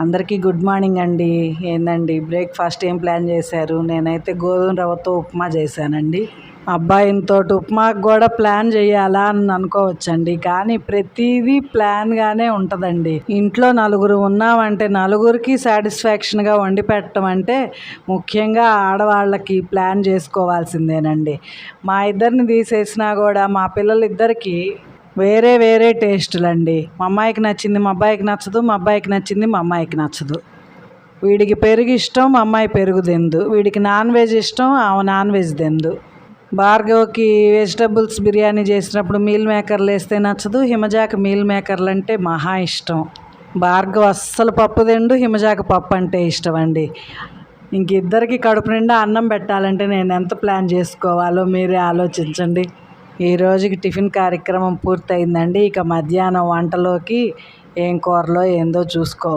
అందరికీ good morning అండి. ఏందండి బ్రేక్ఫాస్ట్ ఏం ప్లాన్ చేశారు? నేనైతే గోధుమ రవ్వతో ఉప్మా చేశానండి. అబ్బాయితో ఉప్మాకు కూడా ప్లాన్ చేయాలా అని అనుకోవచ్చండి, కానీ ప్రతిదీ ప్లాన్గానే ఉంటుందండి. ఇంట్లో నలుగురు ఉన్నామంటే నలుగురికి సాటిస్ఫాక్షన్గా వండి పెట్టడం అంటే ముఖ్యంగా ఆడవాళ్ళకి ప్లాన్ చేసుకోవాల్సిందేనండి. మా ఇద్దరిని తీసేసినా కూడా మా పిల్లలిద్దరికీ వేరే వేరే టేస్టులండి. మా అమ్మాయికి నచ్చింది మా అబ్బాయికి నచ్చదు, మా అబ్బాయికి నచ్చింది మా అమ్మాయికి నచ్చదు. వీడికి పెరుగు ఇష్టం, మా అమ్మాయి పెరుగు తిందు. వీడికి నాన్ వెజ్ ఇష్టం, ఆమె నాన్ వెజ్ తిందు. భార్గవ్కి వెజిటబుల్స్ బిర్యానీ చేసినప్పుడు మీల్ మేకర్లు వేస్తే నచ్చదు, హిమజాకి మీల్ మేకర్లు అంటే మహా ఇష్టం. భార్గవ్ అస్సలు పప్పు తిండు, హిమజాకి పప్పు అంటే ఇష్టం అండి. ఇంక ఇద్దరికి కడుపు నిండా అన్నం పెట్టాలంటే నేను ఎంత ప్లాన్ చేసుకోవాలో మీరే ఆలోచించండి. ఈ రోజుకి టిఫిన్ కార్యక్రమం పూర్తయిందండి. ఇక మధ్యాహ్నం వంటలోకి ఏం కూరలో ఏందో చూసుకోవాలి.